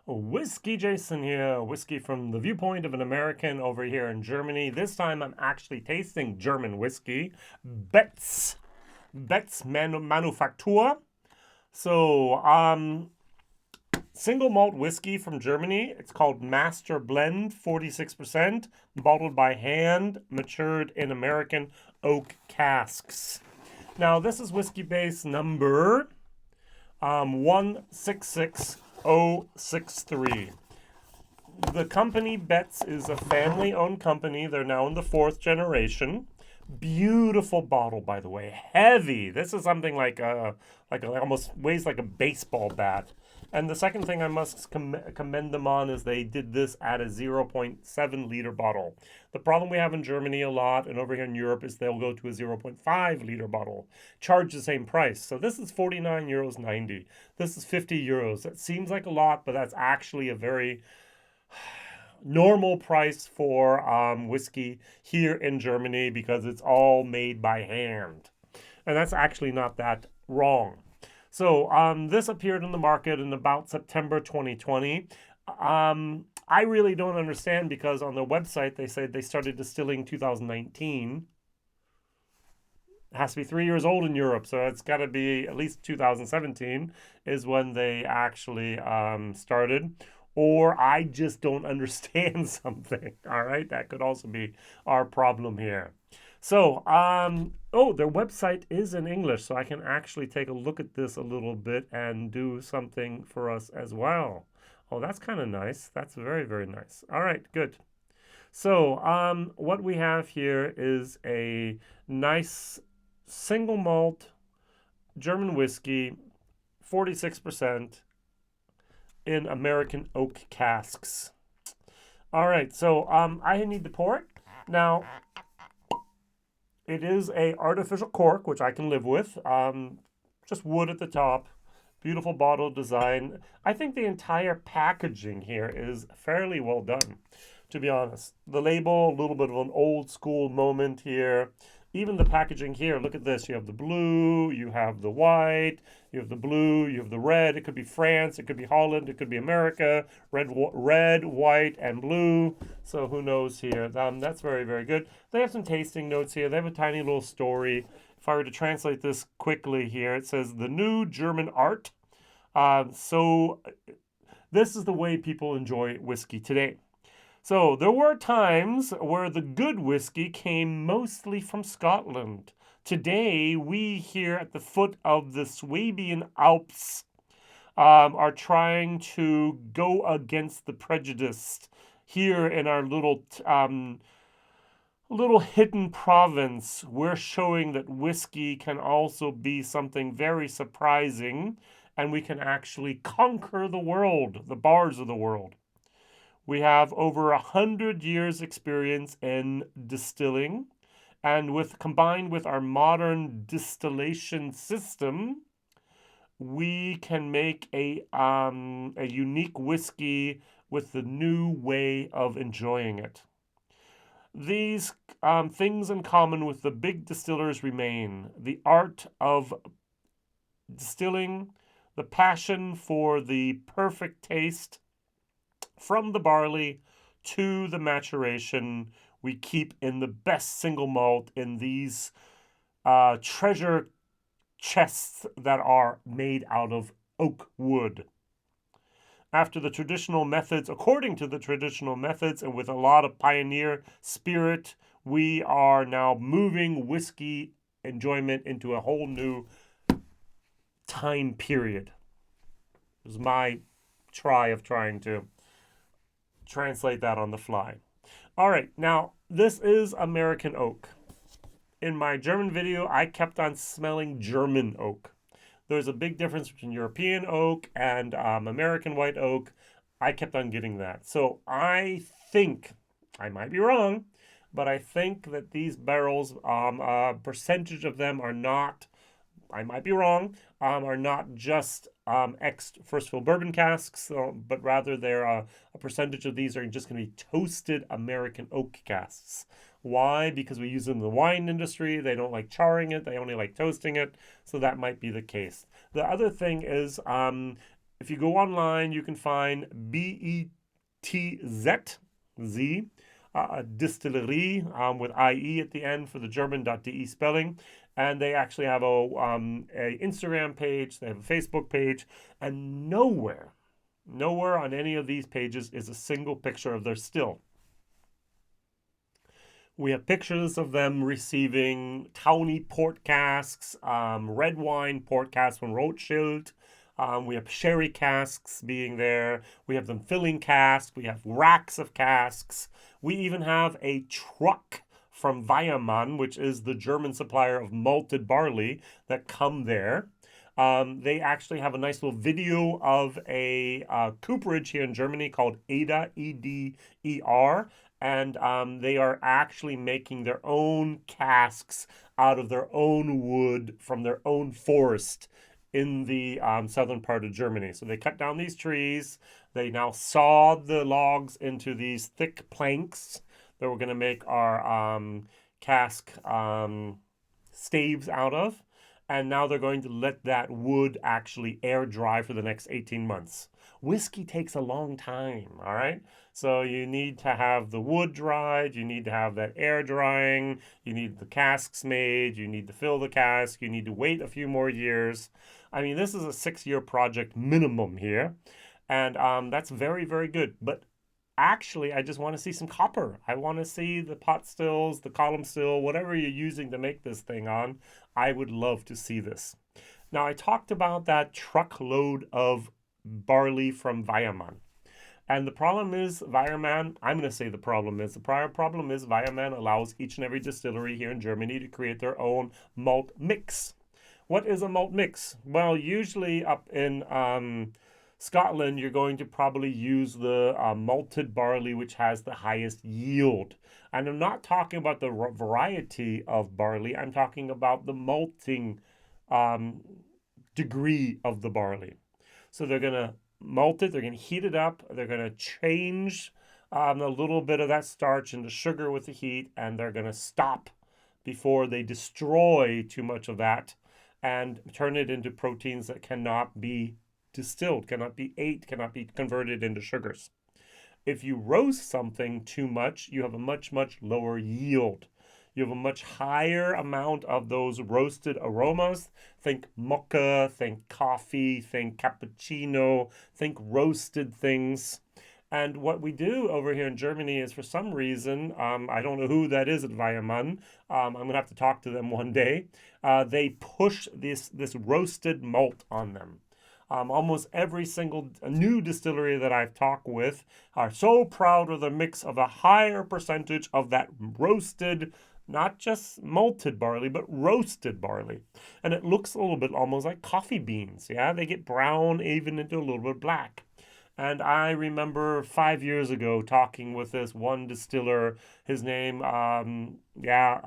WhiskyJason here, whiskey from the viewpoint of an American over here in Germany. This time I'm actually tasting German whiskey, Betz Manufaktur. So, single malt whiskey from Germany. It's called Master Blend, 46%, bottled by hand, matured in American oak casks. Now, this is Whiskybase number 166063. The company Betz is a family-owned company. They're now in the 4th generation. Beautiful bottle, by the way. Heavy. This is something like almost weighs like a baseball bat. And the second thing I must commend them on is they did this at a 0.7 liter bottle. The problem we have in Germany a lot and over here in Europe is they'll go to a 0.5 liter bottle, charge the same price. So this is 49 euros 90. This is 50 euros. That seems like a lot, but that's actually a very normal price for whiskey here in Germany because it's all made by hand. And that's actually not that wrong. So this appeared in the market in about September 2020. I really don't understand because on their website they said they started distilling 2019. It has to be 3 years old in Europe, so it's got to be at least 2017 is when they actually started. Or I just don't understand something, all right? That could also be our problem here. So, their website is in English, so I can actually take a look at this a little bit and do something for us as well. Oh, that's kind of nice. That's very, very nice. All right, good. So, what we have here is a nice single malt German whiskey, 46%, in American oak casks. All right, so I need to pour it. Now, it is a artificial cork, which I can live with. Just wood at the top. Beautiful bottle design. I think the entire packaging here is fairly well done, to be honest. The label, a little bit of an old school moment here. Even the packaging here, look at this. You have the blue, you have the white, you have the blue, you have the red. It could be France, it could be Holland, it could be America. Red, white, and blue. So who knows here? That's very, very good. They have some tasting notes here. They have a tiny little story. If I were to translate this quickly here, it says, the new German art. So this is the way people enjoy whiskey today. So there were times where the good whiskey came mostly from Scotland. Today, we here at the foot of the Swabian Alps are trying to go against the prejudice here in our little hidden province. We're showing that whiskey can also be something very surprising, and we can actually conquer the world, the bars of the world. We have over 100 years experience in distilling, and combined with our modern distillation system, we can make a unique whiskey with the new way of enjoying it. These things in common with the big distillers remain: the art of distilling, the passion for the perfect taste, from the barley to the maturation. We keep in the best single malt in these treasure chests that are made out of oak wood. According to the traditional methods, and with a lot of pioneer spirit, we are now moving whiskey enjoyment into a whole new time period. It was my trying to translate that on the fly. All right, now this is American oak. In my German video, I kept on smelling German oak. There's a big difference between European oak and American white oak. I kept on getting that. So I think, I might be wrong, but I think that these barrels, percentage of them are not, I might be wrong, are not just first fill bourbon casks, but rather they're a percentage of these are just going to be toasted American oak casks. Why? Because we use them in the wine industry. They don't like charring it. They only like toasting it. So that might be the case. The other thing is If you go online, you can find BETZ, Distillery, with IE at the end for the German.de spelling. And they actually have a Instagram page, they have a Facebook page, and nowhere on any of these pages is a single picture of their still. We have pictures of them receiving tawny port casks, red wine port casks from Rothschild. We have sherry casks being there. We have them filling casks. We have racks of casks. We even have a truck from Weyermann, which is the German supplier of malted barley, that come there. They actually have a nice little video of a cooperage here in Germany called Eder, E-D-E-R, and they are actually making their own casks out of their own wood from their own forest in the southern part of Germany. So they cut down these trees. They now saw the logs into these thick planks that we're going to make our cask staves out of. And now they're going to let that wood actually air dry for the next 18 months. Whiskey takes a long time, all right? So you need to have the wood dried, you need to have that air drying, you need the casks made, you need to fill the cask, you need to wait a few more years. I mean, this is a 6-year project minimum here, and that's very, very good. But actually, I just want to see some copper. I want to see the pot stills, the column still, whatever you're using to make this thing on. I would love to see this. Now, I talked about that truckload of barley from Weyermann. And the problem is Weyermann, I'm going to say the problem is Weyermann allows each and every distillery here in Germany to create their own malt mix. What is a malt mix? Well, usually up in Scotland, you're going to probably use the malted barley, which has the highest yield. And I'm not talking about the variety of barley. I'm talking about the malting degree of the barley. So they're going to malt it. They're going to heat it up. They're going to change a little bit of that starch into sugar with the heat. And they're going to stop before they destroy too much of that and turn it into proteins that cannot be distilled, cannot be ate, cannot be converted into sugars. If you roast something too much, you have a much, much lower yield. You have a much higher amount of those roasted aromas. Think mocha, think coffee, think cappuccino, think roasted things. And what we do over here in Germany is, for some reason, I don't know who that is at Weyermann. I'm going to have to talk to them one day. They push this roasted malt on them. Almost every single new distillery that I've talked with are so proud of the mix of a higher percentage of that roasted, not just malted barley, but roasted barley. And it looks a little bit almost like coffee beans. Yeah, they get brown, even into a little bit black. And I remember 5 years ago talking with this one distiller, his name, Holger,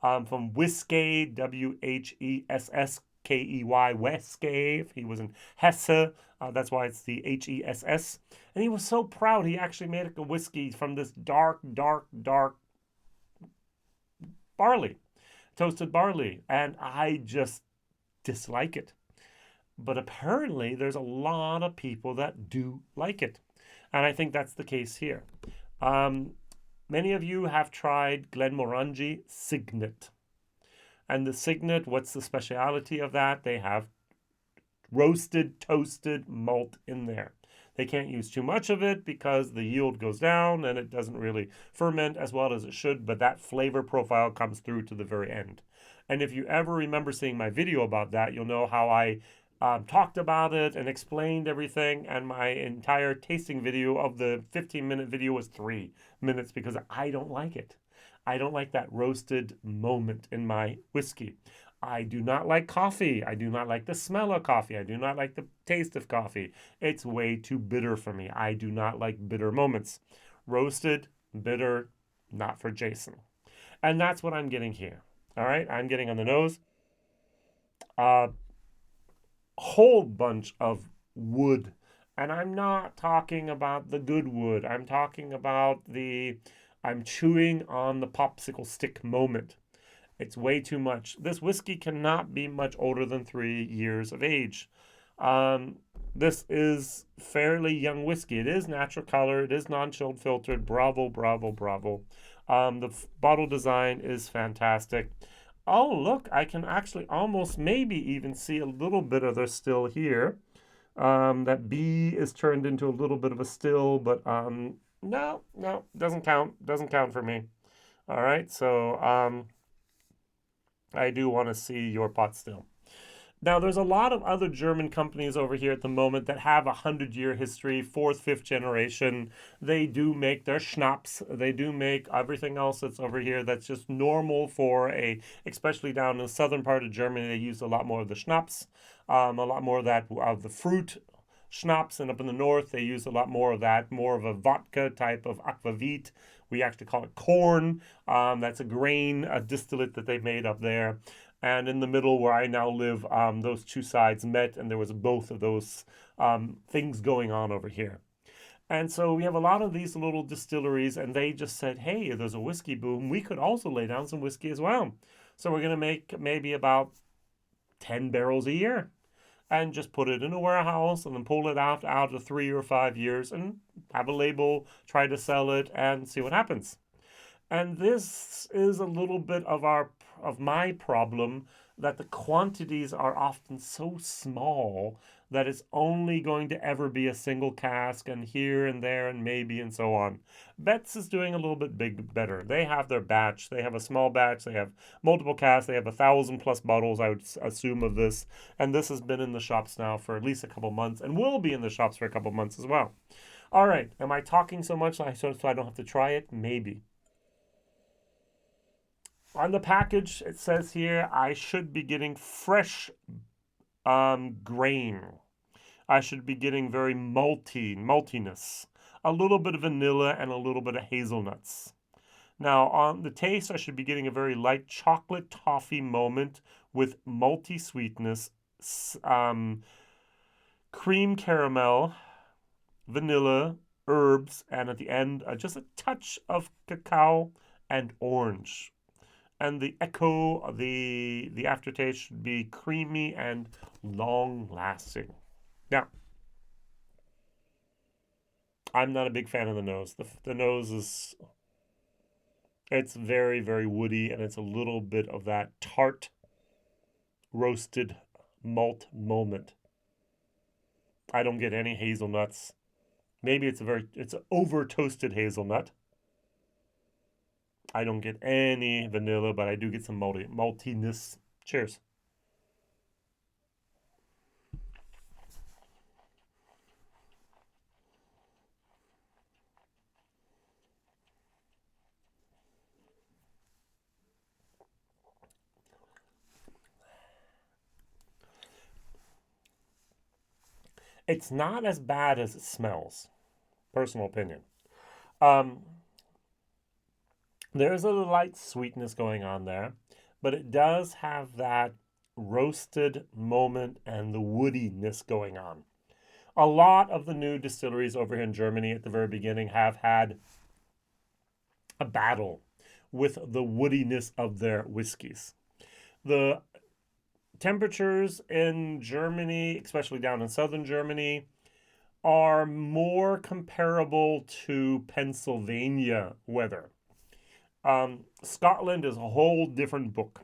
from Whiskey, WHESSKEY, Whiskey. He was in Hesse, that's why it's the HESS. And he was so proud. He actually made a whiskey from this dark barley, toasted barley. And I just dislike it. But apparently there's a lot of people that do like it. And I think that's the case here. Many of you have tried Glenmorangie Signet. And the Signet, what's the speciality of that? They have roasted, toasted malt in there. They can't use too much of it because the yield goes down and it doesn't really ferment as well as it should, but that flavor profile comes through to the very end. And if you ever remember seeing my video about that, you'll know how I talked about it and explained everything, and my entire tasting video of the 15-minute video was 3 minutes because I don't like it. I don't like that roasted moment in my whiskey. I do not like coffee. I do not like the smell of coffee. I do not like the taste of coffee. It's way too bitter for me. I do not like bitter moments. Roasted, bitter, not for Jason. And that's what I'm getting here. All right, I'm getting on the nose. Whole bunch of wood, and I'm not talking about the good wood. I'm talking about I'm chewing on the popsicle stick moment. It's way too much. This whiskey cannot be much older than 3 years of age. This is fairly young whiskey. It is natural color. It is non-chilled filtered. Bravo, bravo, bravo. The bottle design is fantastic. Oh, look, I can actually almost maybe even see a little bit of the still here. That B is turned into a little bit of a still, but no, doesn't count. Doesn't count for me. All right, so I do want to see your pot still. Now, there's a lot of other German companies over here at the moment that have a 100-year history, fourth, fifth generation. They do make their schnapps. They do make everything else that's over here that's just normal for especially down in the southern part of Germany, they use a lot more of the schnapps, a lot more of that, of the fruit schnapps, and up in the north, they use a lot more of that, more of a vodka type of aquavit. We actually call it corn. That's a grain, a distillate that they made up there. And in the middle where I now live, those two sides met, and there was both of those things going on over here. And so we have a lot of these little distilleries, and they just said, hey, there's a whiskey boom. We could also lay down some whiskey as well. So we're going to make maybe about 10 barrels a year and just put it in a warehouse and then pull it out of 3 or 5 years and have a label, try to sell it, and see what happens. And this is a little bit of my problem, that the quantities are often so small that it's only going to ever be a single cask, and here and there and maybe and so on. Betz is doing a little bit better. They have their batch. They have a small batch. They have multiple casks. They have 1,000+ bottles, I would assume, of this. And this has been in the shops now for at least a couple months and will be in the shops for a couple months as well. All right. Am I talking so much so I don't have to try it? Maybe. On the package, it says here, I should be getting fresh grain. I should be getting very maltiness. A little bit of vanilla and a little bit of hazelnuts. Now, on the taste, I should be getting a very light chocolate toffee moment with malty sweetness, cream caramel, vanilla, herbs, and at the end, just a touch of cacao and orange. And the echo, the aftertaste should be creamy and long-lasting. Now, I'm not a big fan of the nose. The nose it's very, very woody, and it's a little bit of that tart, roasted malt moment. I don't get any hazelnuts. Maybe it's an over-toasted hazelnut. I don't get any vanilla, but I do get some maltiness. Cheers. It's not as bad as it smells. Personal opinion. There's a light sweetness going on there, but it does have that roasted moment and the woodiness going on. A lot of the new distilleries over here in Germany at the very beginning have had a battle with the woodiness of their whiskeys. The temperatures in Germany, especially down in southern Germany, are more comparable to Pennsylvania weather. Scotland is a whole different book.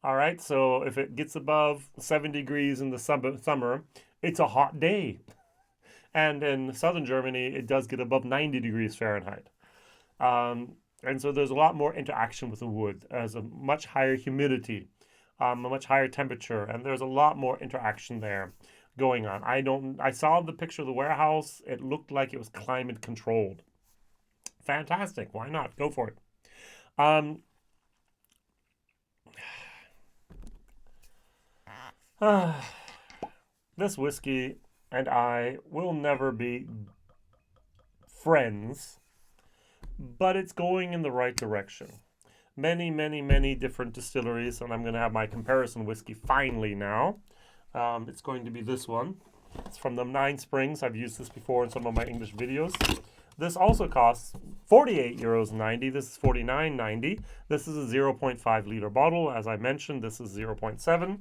All right, so if it gets above 7 degrees in the summer, it's a hot day. And in southern Germany, it does get above 90 degrees Fahrenheit. And so there's a lot more interaction with the wood. There's a much higher humidity, a much higher temperature, and there's a lot more interaction there going on. I saw the picture of the warehouse. It looked like it was climate controlled. Fantastic. Why not? Go for it. This whiskey and I will never be friends, but it's going in the right direction. Many, many, many different distilleries, and I'm going to have my comparison whiskey finally now. It's going to be this one. It's from the Nine Springs. I've used this before in some of my English videos. This also costs €48.90. This is $49.90. This is a 0.5 liter bottle. As I mentioned, this is 0.7.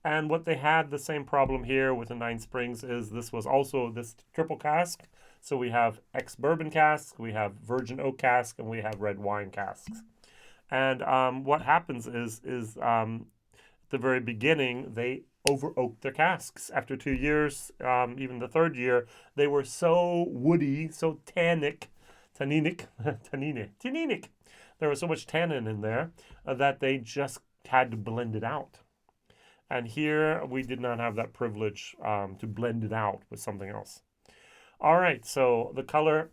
And what they had, the same problem here with the Nine Springs, is this was also this triple cask. So we have ex-bourbon casks, we have virgin oak cask, and we have red wine casks. And what happens is at the very beginning, they over oaked their casks. After 2 years, even the third year, they were so woody, so tanninic. There was so much tannin in there that they just had to blend it out. And here we did not have that privilege to blend it out with something else. All right, so the color,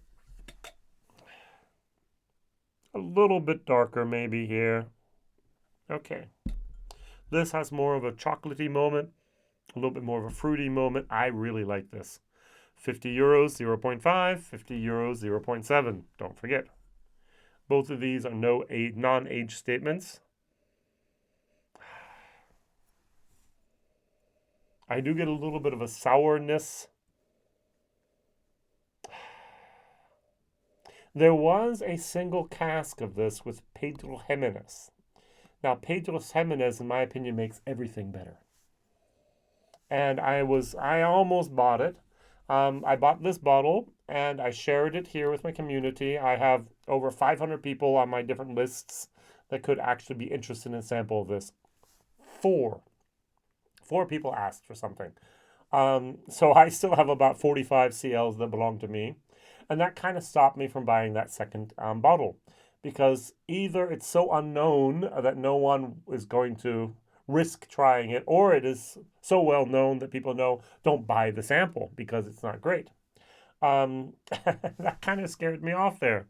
a little bit darker maybe here. Okay. This has more of a chocolatey moment, a little bit more of a fruity moment. I really like this. 50 euros, 0.5, 50 euros, 0.7. Don't forget. Both of these are non-age statements. I do get a little bit of a sourness. There was a single cask of this with Pedro Jimenez. Now, Pedro Jimenez, in my opinion, makes everything better. And I almost bought it. I bought this bottle, and I shared it here with my community. I have over 500 people on my different lists that could actually be interested in a sample of this. Four people asked for something. So I still have about 45 CLs that belong to me. And that kind of stopped me from buying that second bottle. Because either it's so unknown that no one is going to risk trying it, or it is so well known that people know don't buy the sample because it's not great. That kind of scared me off there.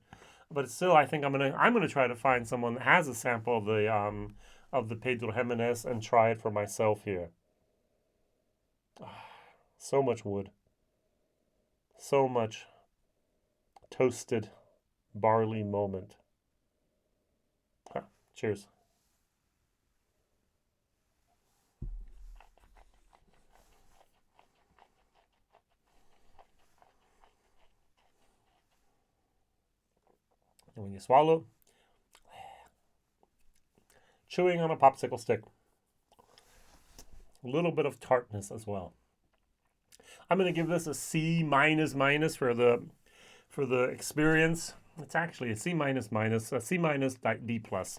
But still, I think I'm gonna try to find someone that has a sample of the Pedro Jimenez and try it for myself here. So much wood. So much toasted barley moment. Cheers. And when you swallow, chewing on a popsicle stick. A little bit of tartness as well. I'm going to give this a C minus for the experience. It's actually a C minus, a C minus D plus.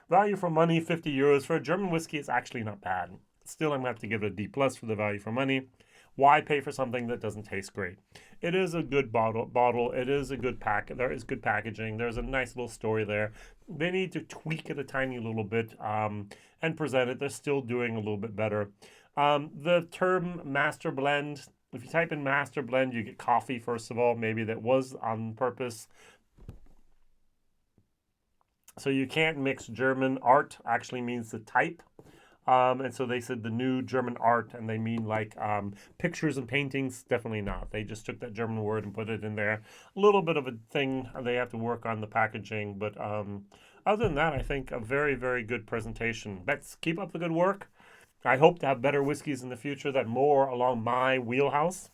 Value for money, 50 euros. For a German whiskey, it's actually not bad. Still, I'm going to have to give it a D plus for the value for money. Why pay for something that doesn't taste great? It is a good bottle. It is a good pack. There is good packaging. There's a nice little story there. They need to tweak it a tiny little bit and present it. They're still doing a little bit better. The term master blend, if you type in master blend, you get coffee, first of all. Maybe that was on purpose. So you can't mix German. Art actually means the type. And so they said the new German art, and they mean like pictures and paintings. Definitely not. They just took that German word and put it in there. A little bit of a thing. They have to work on the packaging. But other than that, I think a very, very good presentation. Betz, keep up the good work. I hope to have better whiskeys in the future that more along my wheelhouse.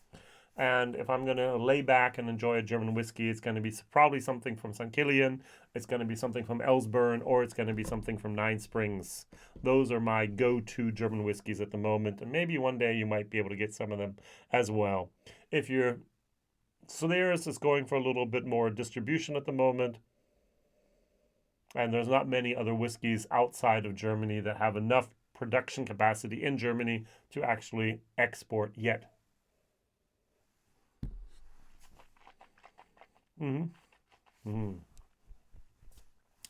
And if I'm going to lay back and enjoy a German whiskey, it's going to be probably something from St. Kilian, it's going to be something from Ellsburn, or it's going to be something from Nine Springs. Those are my go-to German whiskeys at the moment, and maybe one day you might be able to get some of them as well. If you're Solaris is going for a little bit more distribution at the moment, and there's not many other whiskeys outside of Germany that have enough production capacity in Germany to actually export yet.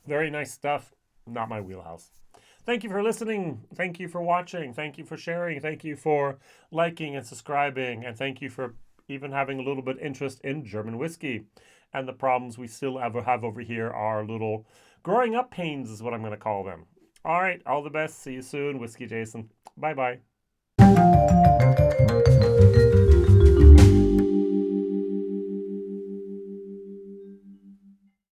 Very nice stuff. Not my wheelhouse. Thank you for listening. Thank you for watching. Thank you for sharing. Thank you for liking and subscribing. And thank you for even having a little bit of interest in German whiskey. And the problems we still have over here are little growing up pains is what I'm going to call them. All right. All the best. See you soon. Whiskey Jason. Bye-bye.